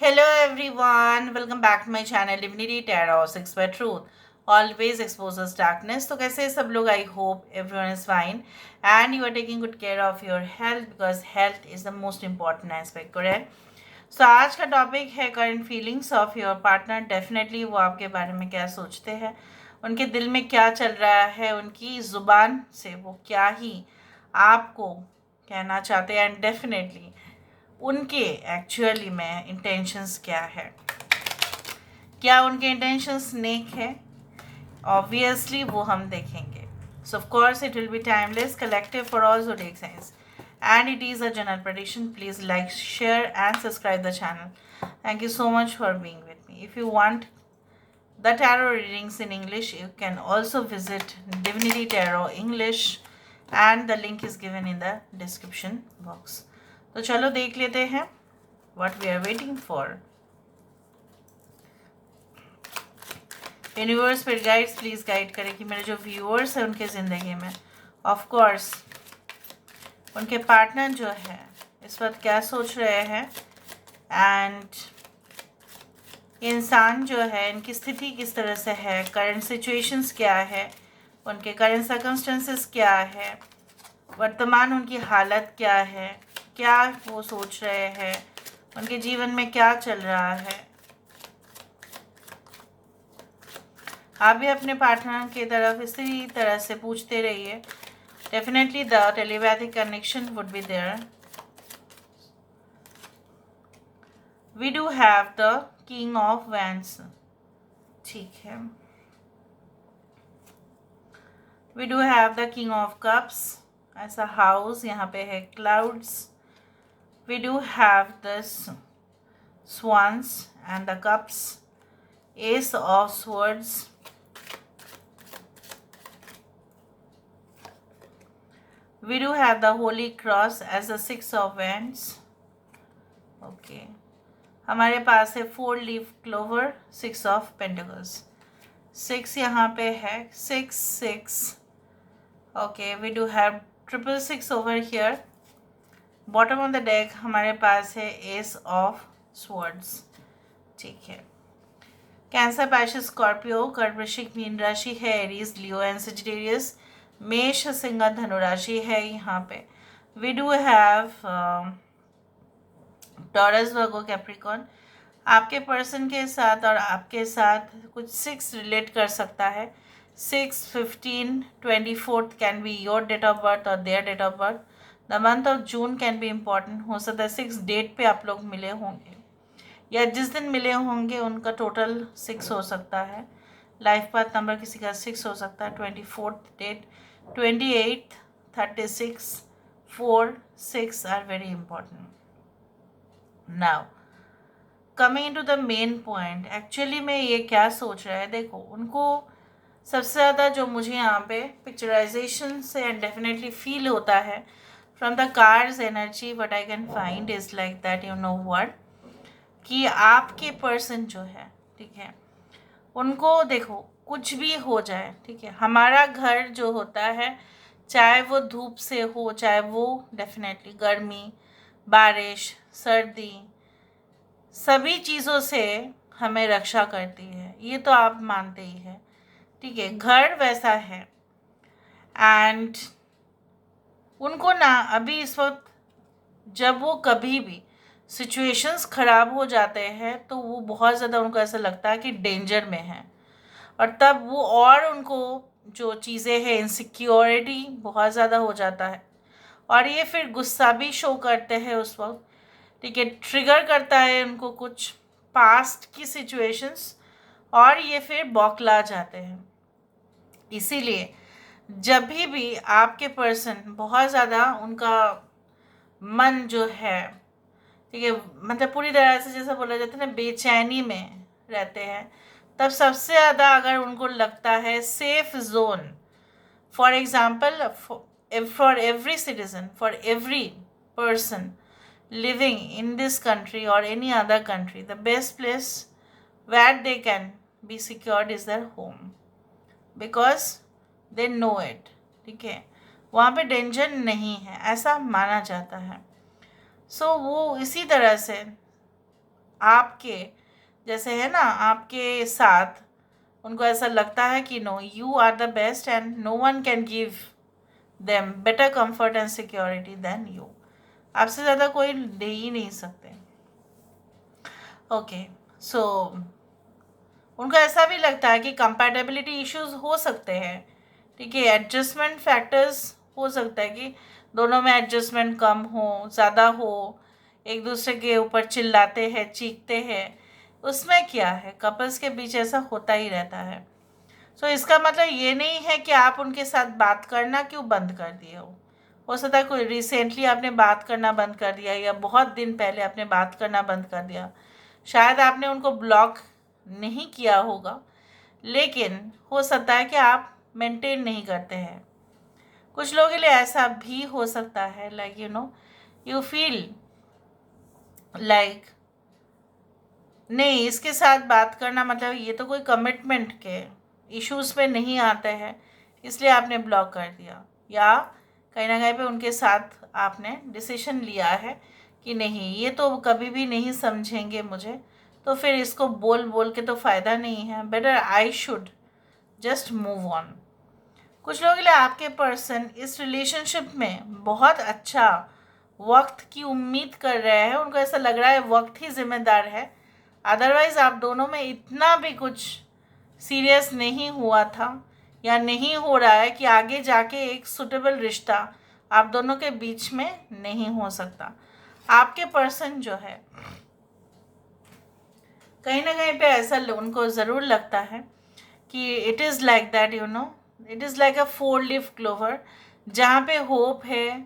Hello everyone, welcome back to my channel Divinity Tarot 6 by Truth. Always exposes darkness. तो कैसे सब लोग? I hope everyone is fine and you are taking good care of your health because health is the most important aspect, correct? So आज का topic है current feelings of your partner. Definitely वो आपके बारे में क्या सोचते हैं, उनके दिल में क्या चल रहा है, उनकी ज़ुबान से वो क्या ही आपको कहना चाहते हैं एंड डेफिनेटली उनके एक्चुअली में इंटेंशंस क्या है, क्या उनके इंटेंशंस नेक है, ऑब्वियसली वो हम देखेंगे. सो of course it will be timeless collective for all zodiac signs and it is a general prediction. Please like, share and subscribe the channel. Thank you so much for being with me. If you want the tarot readings in English, you can also visit Divinity Tarot English and the link is given in the description box. तो चलो देख लेते हैं what we are waiting for. Universe फिर guides please guide करें कि मेरे जो व्यूअर्स हैं उनके ज़िंदगी में ऑफ कोर्स उनके पार्टनर जो है इस वक्त क्या सोच रहे हैं एंड इंसान जो है इनकी स्थिति किस तरह से है, करंट सिचुएशंस क्या है, उनके करंट सर्कमस्टेंसेस क्या है, वर्तमान उनकी हालत क्या है, क्या वो सोच रहे हैं, उनके जीवन में क्या चल रहा है. आप भी अपने पार्टनर की तरफ इसी तरह से पूछते रहिए. Definitely the telepathic connection would be there. We do have the king of wands. ठीक है. We do have the king of cups. ऐसा हाउस यहाँ पे है clouds. We do have this swans and the cups, ace of swords, we do have the holy cross as the six of wands. Okay, हमारे पास है 4 leaf clover, 6 of pentacles. 6 यहाँ पे है 6 6. Okay, we do have 666 over here. Bottom of the deck हमारे पास है S of swords. ठीक है. Cancer, Pisces, Scorpio, कर्क, वृश्चिक, मीन राशि है, एरीज, लियो एंड सजिटेरियस, मेष, सिंह, धनु राशि है यहाँ पे. We do have Taurus, Virgo, Capricorn. आपके पर्सन के साथ और आपके साथ कुछ 6 रिलेट कर सकता है. 6, 15, 24 can be your date of birth और their date of birth. The month of June can be important. हो सकता है 6 डेट पे आप लोग मिले होंगे या जिस दिन मिले होंगे उनका टोटल 6 हो सकता है. लाइफ पाथ नंबर किसी का 6 हो सकता है. 24 date, 28, 36, 4, 6 are very important. Now coming to the main point, actually में ये क्या सोच रहा है. देखो, उनको सबसे ज़्यादा जो मुझे यहाँ पे पिक्चराइजेशन से एंड डेफिनेटली फील होता है from the cards energy what I can find is like that, you know what, कि आपके पर्सन जो है, ठीक है, उनको देखो कुछ भी हो जाए, ठीक है, हमारा घर जो होता है चाहे वो धूप से हो, चाहे वो डेफिनेटली गर्मी, बारिश, सर्दी, सभी चीज़ों से हमें रक्षा करती है. ये तो आप मानते ही हैं. ठीक है, घर वैसा है एंड उनको ना अभी इस वक्त जब वो कभी भी सिचुएशंस ख़राब हो जाते हैं तो वो बहुत ज़्यादा उनको ऐसा लगता है कि डेंजर में है और तब वो और उनको जो चीज़ें हैं इनसिक्योरिटी बहुत ज़्यादा हो जाता है और ये फिर गुस्सा भी शो करते हैं उस वक्त. ठीक है, ट्रिगर करता है उनको कुछ पास्ट की सिचुएशंस और ये फिर बौखला जाते हैं. इसीलिए जब भी आपके पर्सन बहुत ज़्यादा उनका मन जो है, ठीक है, मतलब पूरी तरह से जैसा बोला जाता है ना बेचैनी में रहते हैं, तब सबसे ज़्यादा अगर उनको लगता है safe zone, for example for every citizen, for every person living in this country और any other country, the best place where they can be secured is their home because they know it. ठीक है, वहाँ पे danger नहीं है ऐसा माना जाता है. सो वो इसी तरह से आपके जैसे है ना, आपके साथ उनको ऐसा लगता है कि no, you are the best and no one can give them better comfort and security than you. आपसे ज़्यादा कोई दे ही नहीं सकते। ओके, सो उनको ऐसा भी लगता है कि कंपैटिबिलिटी इश्यूज हो सकते हैं, ठीक है, एडजस्टमेंट फैक्टर्स हो सकता है कि दोनों में एडजस्टमेंट कम हो, ज़्यादा हो, एक दूसरे के ऊपर चिल्लाते हैं, चीखते हैं, उसमें क्या है, कपल्स के बीच ऐसा होता ही रहता है। सो इसका मतलब ये नहीं है कि आप उनके साथ बात करना क्यों बंद कर दिए हो सकता है कोई रिसेंटली आपने बात करना बंद कर दिया या बहुत दिन पहले आपने बात करना बंद कर दिया, शायद आपने उनको ब्लॉक नहीं किया होगा, लेकिन हो सकता है कि आप मेंटेन नहीं करते हैं। कुछ लोगों के लिए ऐसा भी हो सकता है, लाइक यू फील लाइक नहीं, इसके साथ बात करना मतलब ये तो कोई कमिटमेंट के इश्यूज पे नहीं आते हैं, इसलिए आपने ब्लॉक कर दिया, या कहीं ना कहीं पे उनके साथ आपने डिसीजन लिया है कि नहीं, ये तो कभी भी नहीं समझेंगे मुझे, तो फिर इसको बोल बोल के तो फ़ायदा नहीं है, better I should just move on. कुछ लोगों के लिए आपके पर्सन इस रिलेशनशिप में बहुत अच्छा वक्त की उम्मीद कर रहे हैं, उनको ऐसा लग रहा है वक्त ही जिम्मेदार है, अदरवाइज आप दोनों में इतना भी कुछ सीरियस नहीं हुआ था या नहीं हो रहा है कि आगे जाके एक सुटेबल रिश्ता आप दोनों के बीच में नहीं हो सकता। आपके पर्सन जो है कहीं ना कहीं पे ऐसा उनको ज़रूर लगता है कि it is like that, it is like a 4 leaf clover, जहाँ पे होप है,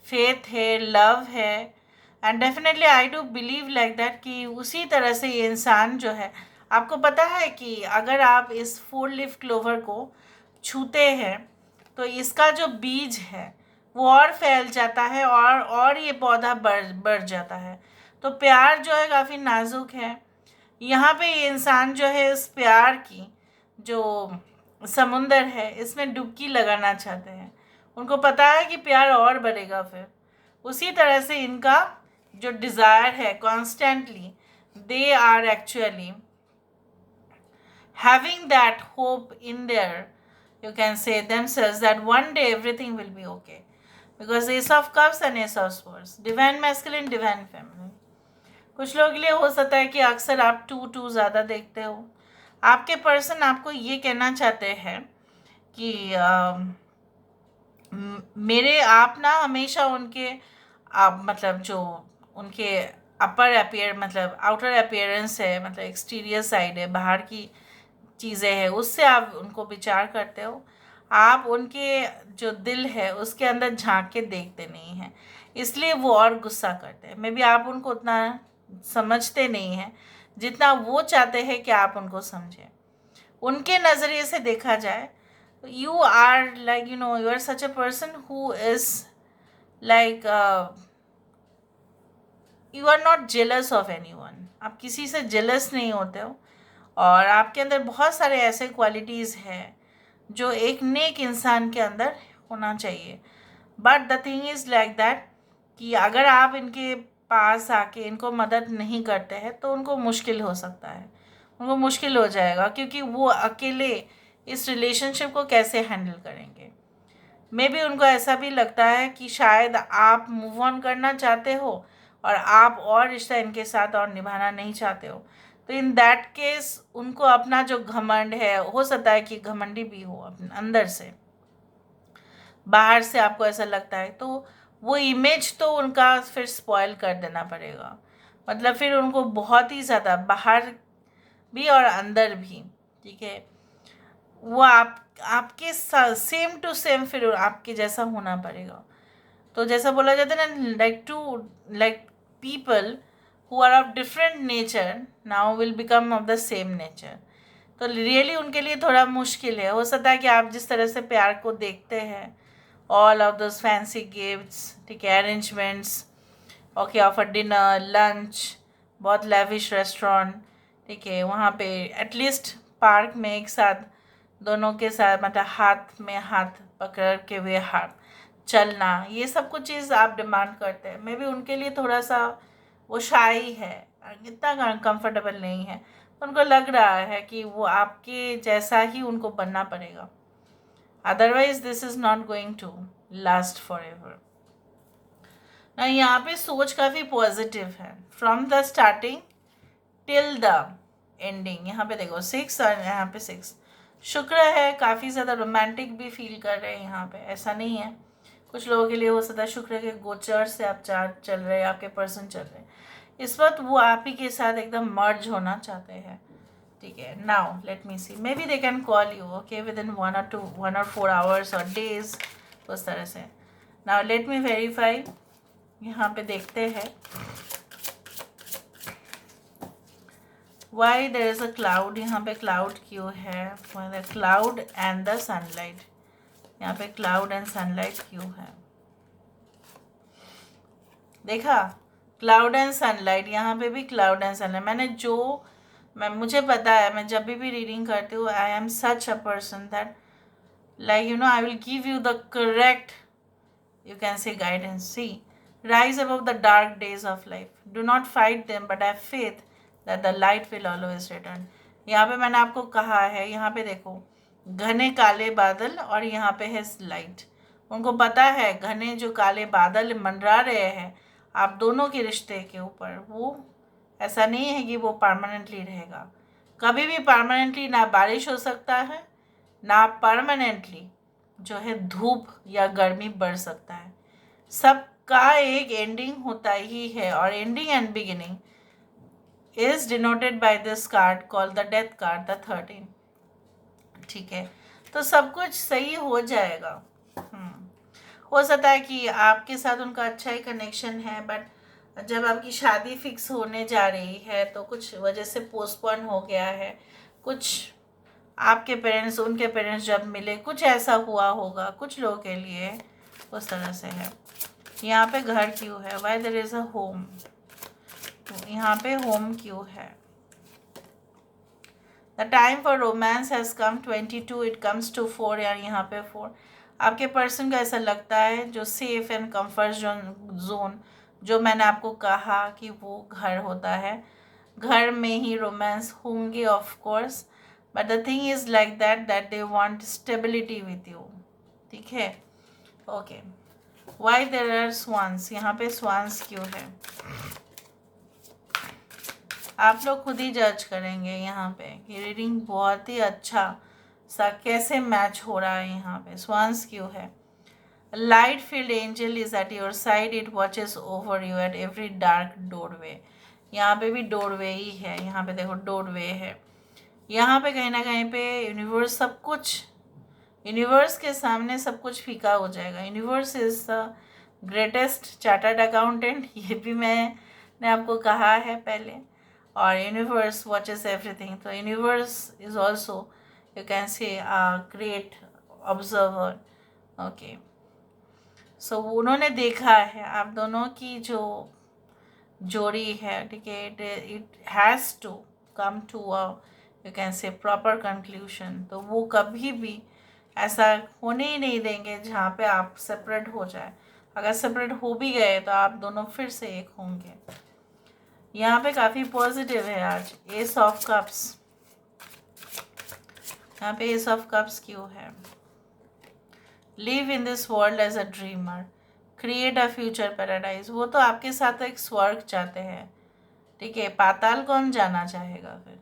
फेथ है, लव है, and definitely I do believe like that कि उसी तरह से ये इंसान जो है, आपको पता है कि अगर आप इस 4 लीफ क्लोवर को छूते हैं तो इसका जो बीज है वो और फैल जाता है और ये पौधा बढ़ बढ़ जाता है। तो प्यार जो है काफ़ी नाजुक है। यहाँ पे ये इंसान जो है इस प्यार की जो समुंदर है इसमें डुबकी लगाना चाहते हैं। उनको पता है कि प्यार और बढ़ेगा फिर। उसी तरह से इनका जो डिज़ायर है constantly, they are actually having that hope in their, you can say, themselves that one day everything will be okay, because Ace of Cups and Ace of Swords, divine masculine, divine feminine। कुछ लोगों के लिए हो सकता है कि अक्सर आप टू ज़्यादा देखते हो। आपके पर्सन आपको ये कहना चाहते हैं कि मेरे आप ना हमेशा उनके आप मतलब जो उनके अपर अपियर मतलब आउटर अपियरेंस है, मतलब एक्सटीरियर साइड है, बाहर की चीज़ें हैं, उससे आप उनको विचार करते हो। आप उनके जो दिल है उसके अंदर झांक के देखते नहीं हैं, इसलिए वो और गुस्सा करते हैं। मे बी आप उनको उतना समझते नहीं हैं जितना वो चाहते हैं कि आप उनको समझें। उनके नज़रिए से देखा जाए, you are like, you are such a person who is like you are not jealous of anyone। आप किसी से jealous नहीं होते हो, और आपके अंदर बहुत सारे ऐसे क्वालिटीज़ हैं जो एक नेक इंसान के अंदर होना चाहिए। But the thing is like that कि अगर आप इनके पास आके इनको मदद नहीं करते हैं तो उनको मुश्किल हो सकता है, उनको मुश्किल हो जाएगा, क्योंकि वो अकेले इस रिलेशनशिप को कैसे हैंडल करेंगे। मे बी उनको ऐसा भी लगता है कि शायद आप मूव ऑन करना चाहते हो और आप और रिश्ता इनके साथ और निभाना नहीं चाहते हो। तो इन दैट केस उनको अपना जो घमंड है, हो सकता है कि घमंडी भी हो अपने अंदर से, बाहर से आपको ऐसा लगता है, तो वो इमेज तो उनका फिर स्पॉइल कर देना पड़ेगा। मतलब फिर उनको बहुत ही ज़्यादा बाहर भी और अंदर भी, ठीक है, वो आपके सेम टू सेम फिर आपके जैसा होना पड़ेगा। तो जैसा बोला जाता है ना, like people who are of different nature now will become of the same nature. तो रियली उनके लिए थोड़ा मुश्किल है। हो सकता है कि आप जिस तरह से प्यार को देखते हैं, all of those fancy gifts, ठीक है, arrangements, okay, offer dinner, lunch, बहुत लेविश रेस्टोरेंट, ठीक है, वहाँ पे एटलीस्ट पार्क में एक साथ दोनों के साथ मतलब हाथ में हाथ पकड़ के हुए हाथ चलना, ये सब कुछ चीज़ आप डिमांड करते हैं। मे बी उनके लिए थोड़ा सा वो शाई है इतना कंफर्टेबल नहीं है, उनको लग रहा है कि वो आपके जैसा ही उनको बनना पड़ेगा, otherwise this is not going to last for ever ना। यहाँ पे सोच काफ़ी पॉजिटिव है, from the starting till the ending. यहाँ पे देखो 6 और यहाँ पे 6 शुक्र है, काफ़ी ज़्यादा रोमांटिक भी फील कर रहे हैं यहाँ पे, ऐसा नहीं है। कुछ लोगों के लिए हो सकता है शुक्र के गोचर से आप चल रहे हैं, आपके पर्सन चल रहे हैं, इस वक्त वो आप ही के साथ एकदम मर्ज होना चाहते हैं, ठीक है। Now let me see, maybe they can call you, okay, within 1 or 4 hours और डेज, उस तरह से। नाउ लेट मी वेरीफाई, यहाँ पे देखते हैं why there is a cloud. यहाँ पे क्लाउड क्यों है, the cloud and the sunlight, यहाँ पे क्लाउड एंड सनलाइट क्यों है, देखा, क्लाउड एंड सनलाइट, यहाँ पे भी क्लाउड एंड सनलाइट। मुझे पता है, मैं जब भी रीडिंग करती हूँ, I am such a person that like I will give you the correct, you can say, guidance. See, rise above the dark days of life. Do not fight them, but have faith that the light will always return. यहाँ पे मैंने आपको कहा है, यहाँ पे देखो घने काले बादल और यहाँ पे है लाइट। उनको पता है घने जो काले बादल मंडरा रहे हैं आप दोनों के रिश्ते के ऊपर, वो ऐसा नहीं है कि वो परमानेंटली रहेगा। कभी भी परमानेंटली ना बारिश हो सकता है, ना परमानेंटली जो है धूप या गर्मी बढ़ सकता है। सबका एक एंडिंग होता ही है, और ending and beginning is denoted by this card called the death card, the 13, ठीक है। तो सब कुछ सही हो जाएगा। हो सकता है कि आपके साथ उनका अच्छा ही कनेक्शन है, बट जब आपकी शादी फिक्स होने जा रही है तो कुछ वजह से पोस्टपोन हो गया है, कुछ आपके पेरेंट्स उनके पेरेंट्स जब मिले कुछ ऐसा हुआ होगा कुछ लोगों के लिए, उस तरह से है। यहाँ पे घर क्यों है, why there is a home, यहाँ पे होम क्यों है। The time for romance has come, 22 it comes to 4, यार यहाँ पे 4। आपके पर्सन को ऐसा लगता है जो सेफ एंड कंफर्ट जोन, जो मैंने आपको कहा कि वो घर होता है, घर में ही रोमांस होंगे of course, but the thing is like that they want stability with you, ठीक है, okay. Why there are swans, यहाँ पे स्वान्स क्यों है, आप लोग खुद ही जज करेंगे यहाँ पे कि रीडिंग बहुत ही अच्छा सा कैसे मैच हो रहा है। यहाँ पे स्वान्स क्यों है, light field angel is at your side, it watches over you at every dark doorway. यहाँ पे भी डोरवे ही है, यहाँ पे देखो डोरवे है, यहाँ पे कहीं ना कहीं पे यूनिवर्स, सब कुछ यूनिवर्स के सामने सब कुछ फीका हो जाएगा। Universe is the greatest chartered accountant, ये भी मैंने आपको कहा है पहले, और यूनिवर्स वॉचेस एवरीथिंग। तो universe is also you can say great observer, okay. So उन्होंने देखा है आप दोनों की जो जोड़ी है, ठीक है, it has to come to a you can say proper conclusion. तो वो कभी भी ऐसा होने ही नहीं देंगे जहाँ पे आप सेपरेट हो जाए। अगर सेपरेट हो भी गए तो आप दोनों फिर से एक होंगे। यहाँ पे काफ़ी पॉजिटिव है आज, एस ऑफ कप्स, यहाँ पे एस ऑफ कप्स क्यों है, live in this world as a dreamer, create a future paradise. वो तो आपके साथ एक स्वर्ग चाहते हैं, ठीक है। पाताल कौन जाना चाहेगा फिर,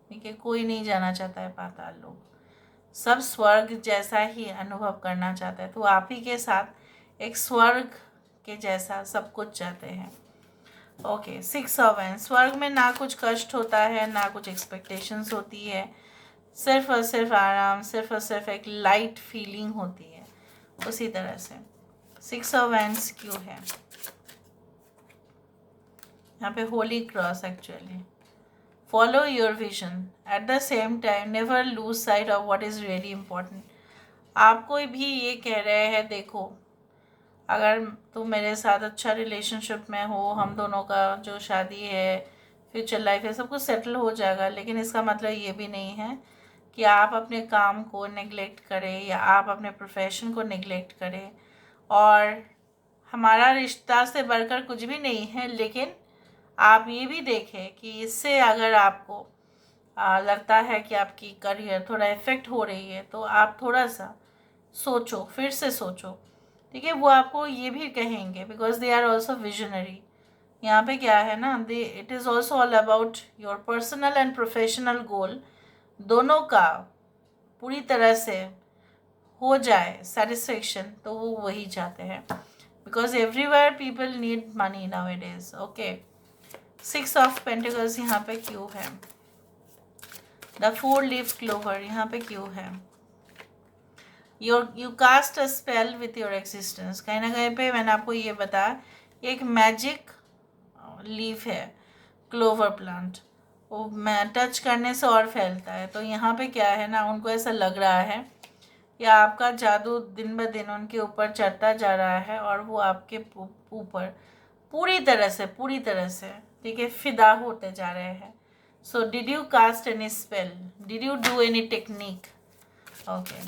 ठीक है, कोई नहीं जाना चाहता है पाताल, लोग सब स्वर्ग जैसा ही अनुभव करना चाहते हैं। तो आप ही के साथ एक स्वर्ग के जैसा सब कुछ चाहते हैं, ओके। 6 ऑफ वैंड्स, स्वर्ग में ना कुछ कष्ट होता है ना कुछ एक्सपेक्टेशंस होती है, सिर्फ और सिर्फ आराम, सिर्फ और सिर्फ एक लाइट फीलिंग होती है। उसी तरह से 6 ऑफ वैंड्स क्यों है, यहाँ पे Holi cross, actually follow your vision at the same time never lose sight of what is really important. आपको भी ये कह रहे हैं, देखो अगर तुम मेरे साथ अच्छा रिलेशनशिप में हो, हम दोनों का जो शादी है, फ्यूचर लाइफ है, सब कुछ सेटल हो जाएगा, लेकिन इसका मतलब ये भी नहीं है कि आप अपने काम को नेग्लेक्ट करें या आप अपने प्रोफेशन को नेग्लेक्ट करें। और हमारा रिश्ता से बढ़कर कुछ भी नहीं है, लेकिन आप ये भी देखें कि इससे अगर आपको लगता है कि आपकी करियर थोड़ा इफ़ेक्ट हो रही है, तो आप थोड़ा सा सोचो, फिर से सोचो, ठीक है। वो आपको ये भी कहेंगे because they are also visionary. यहाँ पे क्या है ना, they it is also all about your personal and professional goal, दोनों का पूरी तरह से हो जाए सेटिस्फेक्शन, तो वो वही चाहते हैं because everywhere people need money now it is. Okay, 6 of pentacles यहाँ पे क्यों है? द 4 लीफ क्लोवर यहाँ पे क्यों है? You cast a spell with your existence. कहीं ना कहीं पे मैंने आपको ये बताया, एक मैजिक लीफ है क्लोवर प्लांट, वो टच करने से और फैलता है। तो यहाँ पे क्या है ना, उनको ऐसा लग रहा है कि आपका जादू दिन ब दिन उनके ऊपर चढ़ता जा रहा है और वो आपके ऊपर पूरी तरह से ठीक है फिदा होते जा रहे हैं। So did you cast any spell, did you do any technique? Okay,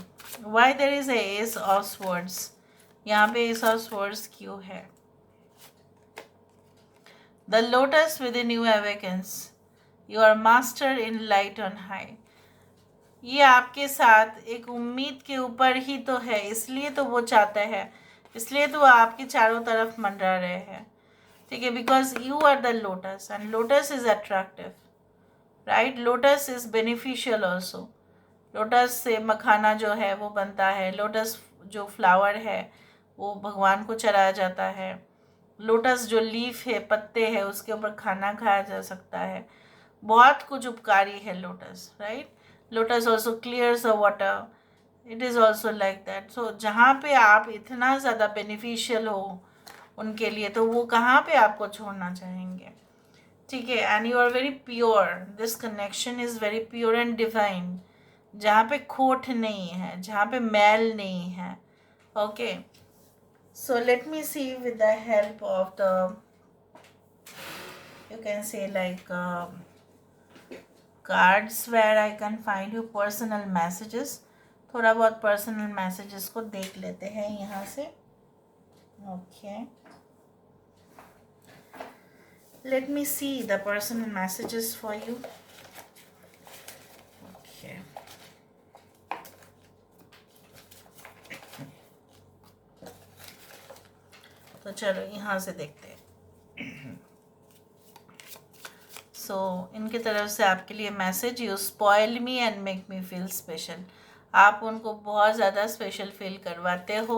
why there is ace of swords? यहाँ पे एस ऑफ स्वर्ड्स क्यों है? The lotus within you awakens, you are master in light on high. ये आपके साथ एक उम्मीद के ऊपर ही तो है, इसलिए तो वो चाहते हैं, इसलिए तो वो आपके चारों तरफ मंडरा रहे हैं, ठीक है। Because you are the lotus and lotus is attractive, right? Lotus is beneficial also. Lotus से मखाना जो है वो बनता है, लोटस जो फ्लावर है वो भगवान को चढ़ाया जाता है, लोटस जो लीफ है, पत्ते हैं, उसके ऊपर खाना खाया जा सकता है, बहुत कुछ उपकारी है lotus, right? Lotus also clears the water, it is also like that. So जहाँ पे आप इतना ज़्यादा बेनिफिशियल हो उनके लिए, तो वो कहाँ पे आपको छोड़ना चाहेंगे, ठीक है। And you are very pure, this connection is very pure and divine, जहाँ पे खोट नहीं है, जहाँ पे मैल नहीं है। Okay, so let me see with the help of the, you can say like cards where I can find you personal messages। थोड़ा बहुत पर्सनल मैसेजेस को देख लेते हैं यहाँ से। Okay, let me see the personal messages for you। Okay, तो चलो यहाँ से देखते हैं। सो इनकी तरफ से आपके लिए message, you spoil me and make me feel special. आप उनको बहुत ज़्यादा स्पेशल फील करवाते हो।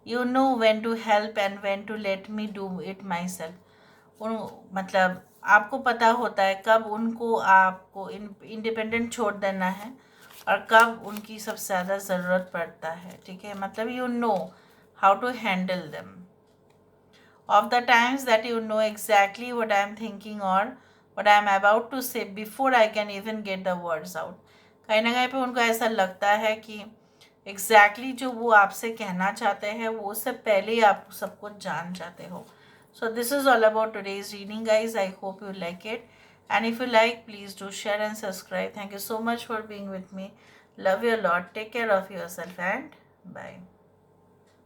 You know when to help and when to let me do it myself. मतलब आपको पता होता है कब उनको आपको इंडिपेंडेंट छोड़ देना है और कब उनकी सबसे ज़्यादा ज़रूरत पड़ता है, ठीक है। मतलब you know how to handle them. Of the times that you know exactly what I am thinking or what I am about to say before I can even get the words out। कहीं ना कहीं पे उनको ऐसा लगता है कि exactly जो वो आपसे कहना चाहते हैं वो उससे पहले ही आप सब कुछ जान जाते हो। So this is all about today's reading guys। I hope you like it and if you like please do share and subscribe। Thank you so much for being with me। Love you a lot। Take care of yourself and bye।